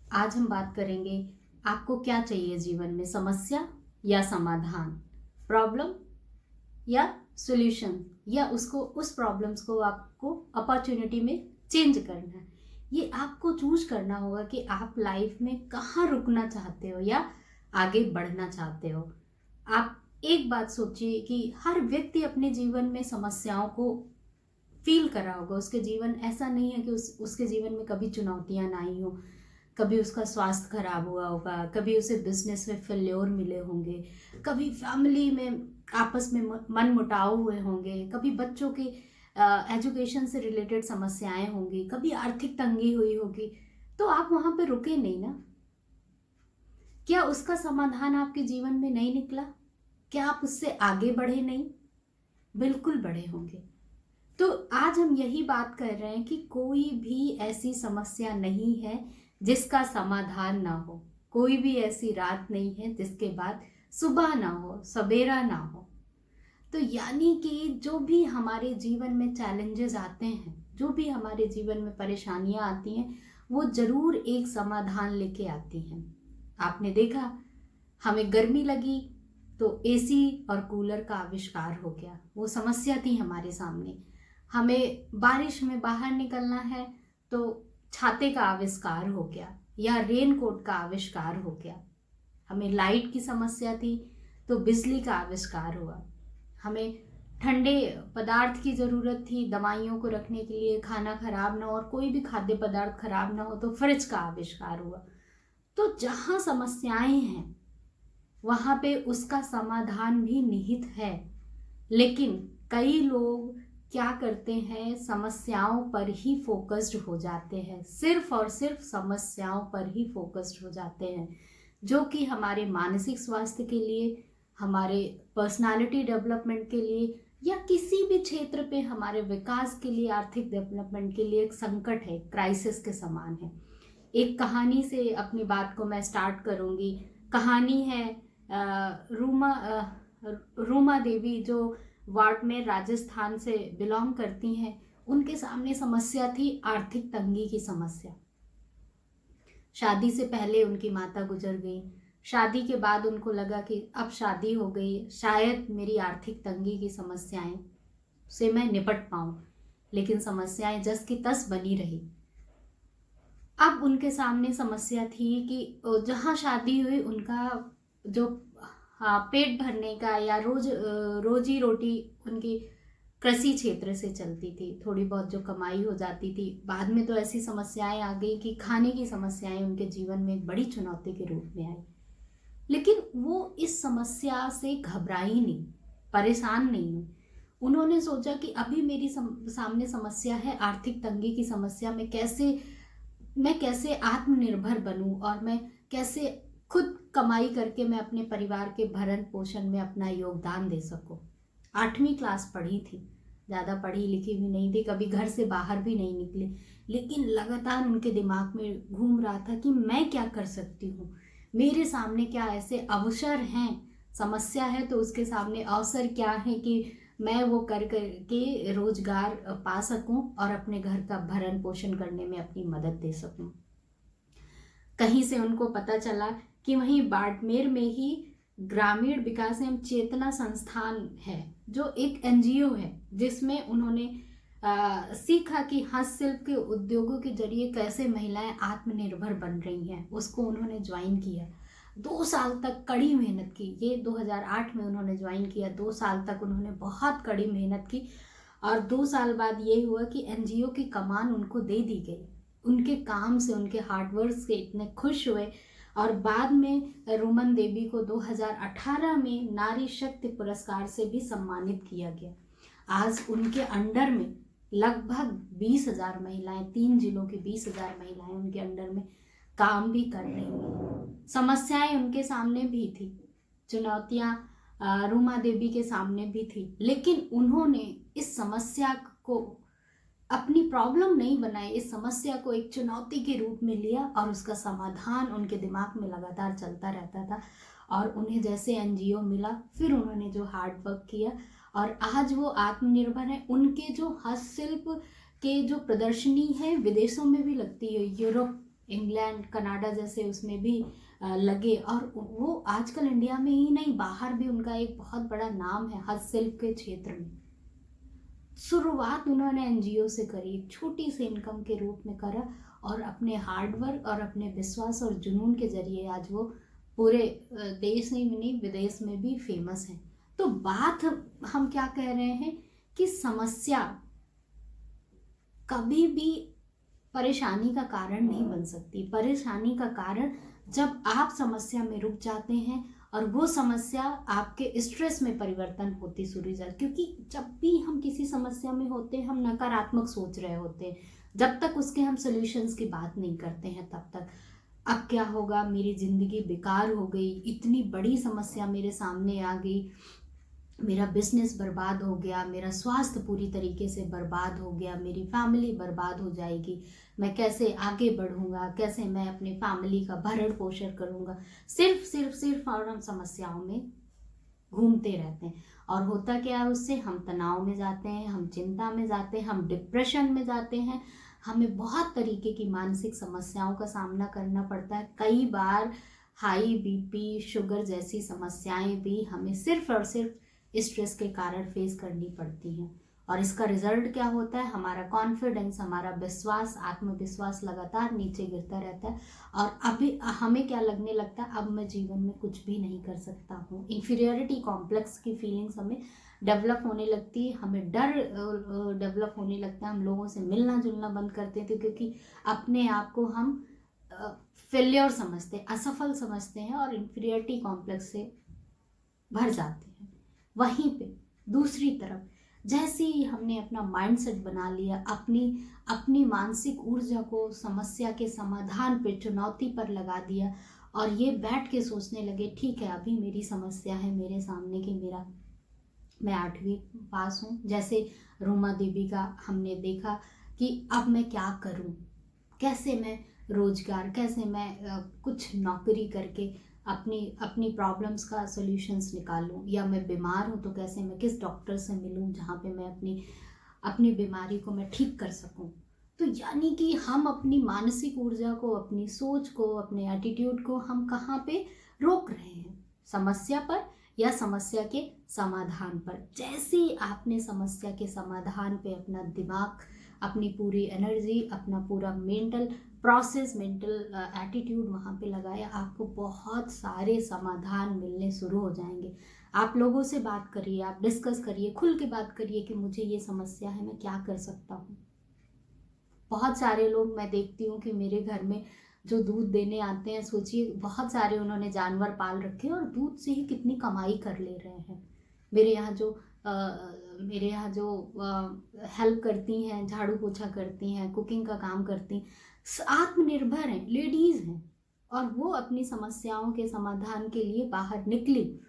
आज हम बात करेंगे आपको क्या चाहिए जीवन में, समस्या या समाधान, प्रॉब्लम या सॉल्यूशन, या उसको उस प्रॉब्लम्स को आपको अपॉर्चुनिटी में चेंज करना है। ये आपको चूज करना होगा कि आप लाइफ में कहाँ रुकना चाहते हो या आगे बढ़ना चाहते हो। आप एक बात सोचिए कि हर व्यक्ति अपने जीवन में समस्याओं को फील करा होगा। उसके जीवन ऐसा नहीं है कि उसके जीवन में कभी चुनौतियां ना आई हो। कभी उसका स्वास्थ्य खराब हुआ होगा, कभी उसे बिजनेस में फेल्योर मिले होंगे, कभी फैमिली में आपस में मन मुटाव हुए होंगे, कभी बच्चों की एजुकेशन से रिलेटेड समस्याएं होंगी, कभी आर्थिक तंगी हुई होगी। तो आप वहां पे रुके नहीं ना। क्या उसका समाधान आपके जीवन में नहीं निकला? क्या आप उससे आगे बढ़े नहीं? बिल्कुल बढ़े होंगे। तो आज हम यही बात कर रहे हैं कि कोई भी ऐसी समस्या नहीं है जिसका समाधान ना हो। कोई भी ऐसी रात नहीं है जिसके बाद सुबह ना हो, सवेरा ना हो। तो यानी कि जो भी हमारे जीवन में चैलेंजेस आते हैं, जो भी हमारे जीवन में परेशानियां आती हैं, वो जरूर एक समाधान लेके आती हैं। आपने देखा, हमें गर्मी लगी तो एसी और कूलर का आविष्कार हो गया, वो समस्या थी हमारे सामने। हमें बारिश में बाहर निकलना है तो छाते का आविष्कार हो गया या रेन कोट का आविष्कार हो गया। हमें लाइट की समस्या थी तो बिजली का आविष्कार हुआ। हमें ठंडे पदार्थ की ज़रूरत थी दवाइयों को रखने के लिए, खाना खराब ना हो और कोई भी खाद्य पदार्थ खराब ना हो, तो फ्रिज का आविष्कार हुआ। तो जहाँ समस्याएं हैं वहाँ पे उसका समाधान भी निहित है। लेकिन कई लोग क्या करते हैं, समस्याओं पर ही फोकस्ड हो जाते हैं, सिर्फ और सिर्फ समस्याओं पर ही फोकस्ड हो जाते हैं, जो कि हमारे मानसिक स्वास्थ्य के लिए, हमारे पर्सनालिटी डेवलपमेंट के लिए या किसी भी क्षेत्र पे हमारे विकास के लिए, आर्थिक डेवलपमेंट के लिए एक संकट है, क्राइसिस के समान है। एक कहानी से अपनी बात को मैं स्टार्ट करूंगी। कहानी है रूमा देवी, जो वाड़मेर राजस्थान से बिलोंग करती हैं। उनके सामने समस्या थी आर्थिक तंगी की समस्या। शादी से पहले उनकी माता गुजर गई। शादी के बाद उनको लगा कि अब शादी हो गई, शायद मेरी आर्थिक तंगी की समस्याएं से मैं निपट पाऊं, लेकिन समस्याएं जस की तस बनी रही। अब उनके सामने समस्या थी कि जहाँ शादी हुई उनका जो पेट भरने का या रोजी रोटी उनकी कृषि क्षेत्र से चलती थी, थोड़ी बहुत जो कमाई हो जाती थी। बाद में तो ऐसी समस्याएं आ गई कि खाने की समस्याएं उनके जीवन में एक बड़ी चुनौती के रूप में आई। लेकिन वो इस समस्या से घबराई नहीं, परेशान नहीं हुई। उन्होंने सोचा कि अभी मेरी सामने समस्या है आर्थिक तंगी की समस्या, मैं कैसे आत्मनिर्भर बनूं और मैं कैसे खुद कमाई करके मैं अपने परिवार के भरण पोषण में अपना योगदान दे सकूं। 8वीं क्लास पढ़ी थी, ज़्यादा पढ़ी लिखी भी नहीं थी, कभी घर से बाहर भी नहीं निकली, लेकिन लगातार उनके दिमाग में घूम रहा था कि मैं क्या कर सकती हूँ, मेरे सामने क्या ऐसे अवसर हैं। समस्या है तो उसके सामने अवसर क्या है कि मैं वो कर के रोजगार पा सकूं और अपने घर का भरण पोषण करने में अपनी मदद दे सकूं। कहीं से उनको पता चला कि वहीं बाड़मेर में ही ग्रामीण विकास एवं चेतना संस्थान है, जो एक एनजीओ है, जिसमें उन्होंने सीखा कि हस्तशिल्प के उद्योगों के जरिए कैसे महिलाएं आत्मनिर्भर बन रही हैं। उसको उन्होंने ज्वाइन किया। 2 साल तक कड़ी मेहनत की। ये 2008 में उन्होंने ज्वाइन किया। 2 साल तक उन्होंने बहुत कड़ी मेहनत की और 2 साल बाद ये हुआ कि एनजीओ की कमान उनको दे दी गई। उनके काम से, उनके हार्डवर्क से इतने खुश हुए और बाद में रूमन देवी को 2018 में नारी शक्ति पुरस्कार से भी सम्मानित किया गया। आज उनके अंडर में लगभग 20,000 महिलाएं, 3 जिलों की 20,000 महिलाएं उनके अंडर में काम भी कर रही हैं। समस्याएं उनके सामने भी थी, चुनौतियां रूमा देवी के सामने भी थी, लेकिन उन्होंने इस समस्या को अपनी प्रॉब्लम नहीं बनाई, इस समस्या को एक चुनौती के रूप में लिया और उसका समाधान उनके दिमाग में लगातार चलता रहता था। और उन्हें जैसे एनजीओ मिला, फिर उन्होंने जो हार्ड वर्क किया और आज वो आत्मनिर्भर है। उनके जो हस्तशिल्प के जो प्रदर्शनी है विदेशों में भी लगती है, यूरोप इंग्लैंड कनाडा जैसे उसमें भी लगे, और वो आजकल इंडिया में ही नहीं बाहर भी उनका एक बहुत बड़ा नाम है हस्तशिल्प के क्षेत्र में। शुरुआत उन्होंने एनजीओ से करी, एक छोटी सी इनकम के रूप में करा, और अपने हार्डवर्क और अपने विश्वास और जुनून के जरिए आज वो पूरे देश नहीं विदेश में भी फेमस हैं। तो बात हम क्या कह रहे हैं कि समस्या कभी भी परेशानी का कारण नहीं बन सकती। परेशानी का कारण जब आप समस्या में रुक जाते हैं और वो समस्या आपके स्ट्रेस में परिवर्तन होती शुरू हो जाती, क्योंकि जब भी हम किसी समस्या में होते हैं हम नकारात्मक सोच रहे होते हैं। जब तक उसके हम सॉल्यूशंस की बात नहीं करते हैं तब तक अब क्या होगा, मेरी ज़िंदगी बेकार हो गई, इतनी बड़ी समस्या मेरे सामने आ गई, मेरा बिजनेस बर्बाद हो गया, मेरा स्वास्थ्य पूरी तरीके से बर्बाद हो गया, मेरी फैमिली बर्बाद हो जाएगी, मैं कैसे आगे बढ़ूंगा, कैसे मैं अपनी फैमिली का भरण पोषण करूंगा। सिर्फ सिर्फ सिर्फ और हम समस्याओं में घूमते रहते हैं। और होता क्या है उससे, हम तनाव में जाते हैं, हम चिंता में जाते हैं, हम डिप्रेशन में जाते हैं, हमें बहुत तरीके की मानसिक समस्याओं का सामना करना पड़ता है। कई बार हाई बीपी, शुगर जैसी समस्याएं भी हमें सिर्फ और सिर्फ स्ट्रेस के कारण फेस करनी पड़ती हैं। और इसका रिजल्ट क्या होता है, हमारा कॉन्फिडेंस, हमारा विश्वास, आत्मविश्वास लगातार नीचे गिरता रहता है। और अभी हमें क्या लगने लगता है, अब मैं जीवन में कुछ भी नहीं कर सकता हूँ। इंफीरियरिटी कॉम्प्लेक्स की फीलिंग्स हमें डेवलप होने लगती है, हमें डर डेवलप होने लगता है, हम लोगों से मिलना जुलना बंद करते थे, क्योंकि अपने आप को हम फेल्योर समझते हैं, असफल समझते हैं और इंफीरियरिटी कॉम्प्लेक्स से भर जाते हैं। वहीं पे दूसरी तरफ जैसे ही हमने अपना माइंडसेट बना लिया, अपनी मानसिक ऊर्जा को समस्या के समाधान पे, चुनौती पर लगा दिया, और ये बैठ के सोचने लगे ठीक है अभी मेरी समस्या है मेरे सामने कि मैं 8वीं पास हूँ, जैसे रूमा देवी का हमने देखा कि अब मैं क्या करूँ, कैसे मैं रोजगार, कैसे मैं कुछ नौकरी करके अपनी प्रॉब्लम्स का सॉल्यूशंस निकालूं, या मैं बीमार हूं तो कैसे मैं किस डॉक्टर से मिलूं जहां पे मैं अपनी बीमारी को मैं ठीक कर सकूं। तो यानी कि हम अपनी मानसिक ऊर्जा को, अपनी सोच को, अपने एटीट्यूड को हम कहाँ पे रोक रहे हैं, समस्या पर या समस्या के समाधान पर। जैसे ही आपने समस्या के समाधान पे अपना दिमाग, अपनी पूरी एनर्जी, अपना पूरा मेंटल प्रोसेस, मेंटल एटीट्यूड वहाँ पे लगाया, आपको बहुत सारे समाधान मिलने शुरू हो जाएंगे। आप लोगों से बात करिए, आप डिस्कस करिए, खुल के बात करिए कि मुझे ये समस्या है, मैं क्या कर सकता हूँ। बहुत सारे लोग मैं देखती हूँ कि मेरे घर में जो दूध देने आते हैं, सोचिए बहुत सारे उन्होंने जानवर पाल रखे हैं और दूध से ही कितनी कमाई कर ले रहे हैं। मेरे यहाँ जो हेल्प करती हैं, झाड़ू पोछा करती हैं, कुकिंग का काम करती हैं, आत्मनिर्भर हैं, लेडीज़ हैं, और वो अपनी समस्याओं के समाधान के लिए बाहर निकली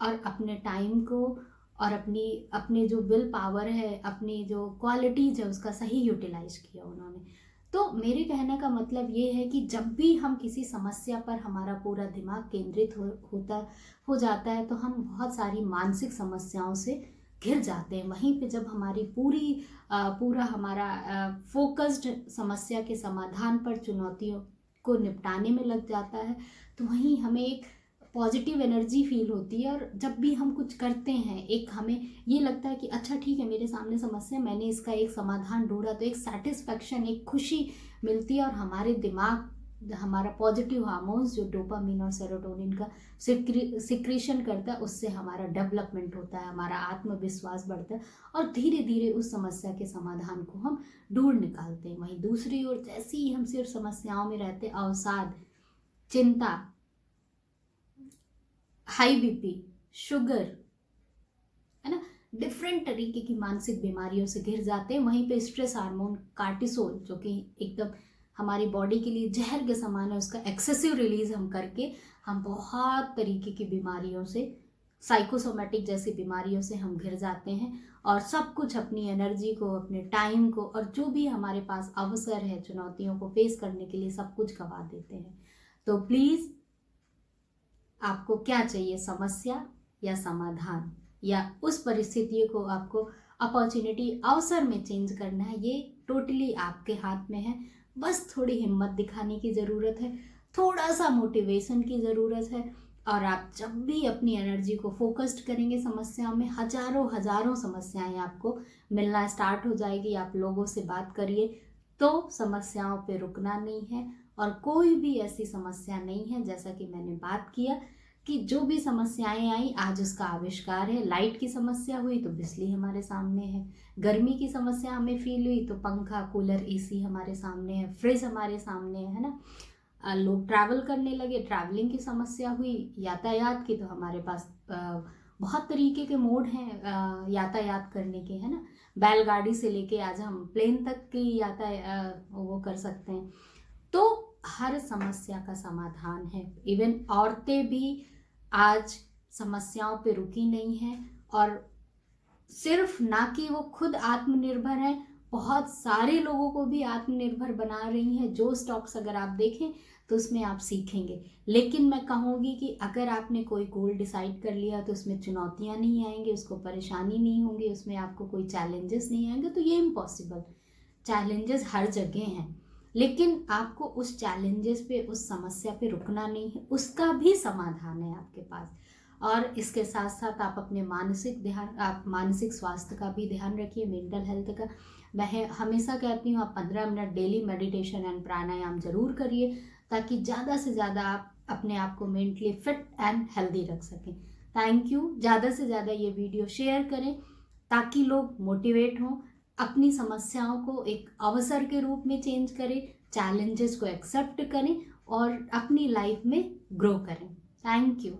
और अपने टाइम को और अपनी जो विल पावर है, अपनी जो क्वालिटीज़ है उसका सही यूटिलाइज किया उन्होंने। तो मेरे कहने का मतलब ये है कि जब भी हम किसी समस्या पर हमारा पूरा दिमाग केंद्रित हो जाता है तो हम बहुत सारी मानसिक समस्याओं से घिर जाते हैं। वहीं पे जब हमारी पूरा हमारा फोकस्ड समस्या के समाधान पर, चुनौतियों को निपटाने में लग जाता है, तो वहीं हमें एक पॉजिटिव एनर्जी फील होती है। और जब भी हम कुछ करते हैं, एक हमें ये लगता है कि अच्छा ठीक है मेरे सामने समस्या, मैंने इसका एक समाधान ढूंढा, तो एक सेटिस्फैक्शन, एक खुशी मिलती है, और हमारे दिमाग, हमारा पॉजिटिव हार्मोन्स जो डोपामिन और सेरोटोनिन का सिक्रीशन करता है, उससे हमारा डेवलपमेंट होता है, हमारा आत्मविश्वास बढ़ता है, और धीरे धीरे उस समस्या के समाधान को हम ढूंढ निकालते हैं। वहीं दूसरी ओर जैसे ही हम सिर्फ समस्याओं में रहते, अवसाद, चिंता, हाई बीपी, शुगर, है ना, डिफरेंट तरीके की मानसिक बीमारियों से घिर जाते हैं। वहीं पे स्ट्रेस हार्मोन कार्टिसोल, जो कि एकदम हमारी बॉडी के लिए जहर के समान है, उसका एक्सेसिव रिलीज हम करके हम बहुत तरीके की बीमारियों से, साइकोसोमेटिक जैसी बीमारियों से हम घिर जाते हैं, और सब कुछ, अपनी एनर्जी को, अपने टाइम को, और जो भी हमारे पास अवसर है चुनौतियों को फेस करने के लिए, सब कुछ गंवा देते हैं। तो प्लीज़, आपको क्या चाहिए, समस्या या समाधान, या उस परिस्थितियों को आपको अपॉर्चुनिटी, अवसर में चेंज करना है, ये टोटली आपके हाथ में है। बस थोड़ी हिम्मत दिखाने की ज़रूरत है, थोड़ा सा मोटिवेशन की ज़रूरत है। और आप जब भी अपनी एनर्जी को फोकस्ड करेंगे समस्याओं में, हजारों हजारों समस्याएं आपको मिलना स्टार्ट हो जाएगी। आप लोगों से बात करिए, तो समस्याओं पे रुकना नहीं है। और कोई भी ऐसी समस्या नहीं है, जैसा कि मैंने बात किया कि जो भी समस्याएं आई आज उसका आविष्कार है। लाइट की समस्या हुई तो बिजली हमारे सामने है, गर्मी की समस्या हमें फील हुई तो पंखा, कूलर, एसी हमारे सामने है, फ्रिज हमारे सामने है ना। लोग ट्रैवल करने लगे, ट्रैवलिंग की समस्या हुई, यातायात की, तो हमारे पास बहुत तरीके के मोड हैं यातायात करने के, है ना। बैलगाड़ी से लेके आज हम प्लेन तक की वो कर सकते हैं। तो हर समस्या का समाधान है। इवन औरतें भी आज समस्याओं पे रुकी नहीं हैं, और सिर्फ ना कि वो खुद आत्मनिर्भर हैं, बहुत सारे लोगों को भी आत्मनिर्भर बना रही हैं। जो स्टॉक्स अगर आप देखें तो उसमें आप सीखेंगे। लेकिन मैं कहूँगी कि अगर आपने कोई गोल डिसाइड कर लिया तो उसमें चुनौतियाँ नहीं आएंगी, उसको परेशानी नहीं होंगी, उसमें आपको कोई चैलेंजेस नहीं आएंगे, तो ये इम्पॉसिबल। चैलेंजेस हर जगह हैं, लेकिन आपको उस चैलेंजेस पे, उस समस्या पे रुकना नहीं है, उसका भी समाधान है आपके पास। और इसके साथ साथ आप अपने मानसिक स्वास्थ्य का भी ध्यान रखिए, मेंटल हेल्थ का। मैं हमेशा कहती हूँ आप 15 मिनट डेली मेडिटेशन एंड प्राणायाम जरूर करिए, ताकि ज़्यादा से ज़्यादा आप अपने आप को मेंटली फिट एंड हेल्दी रख सकें। Thank you. ज़्यादा से ज़्यादा ये वीडियो शेयर करें ताकि लोग मोटिवेट हों, अपनी समस्याओं को एक अवसर के रूप में चेंज करें, चैलेंजेस को एक्सेप्ट करें और अपनी लाइफ में ग्रो करें। Thank you.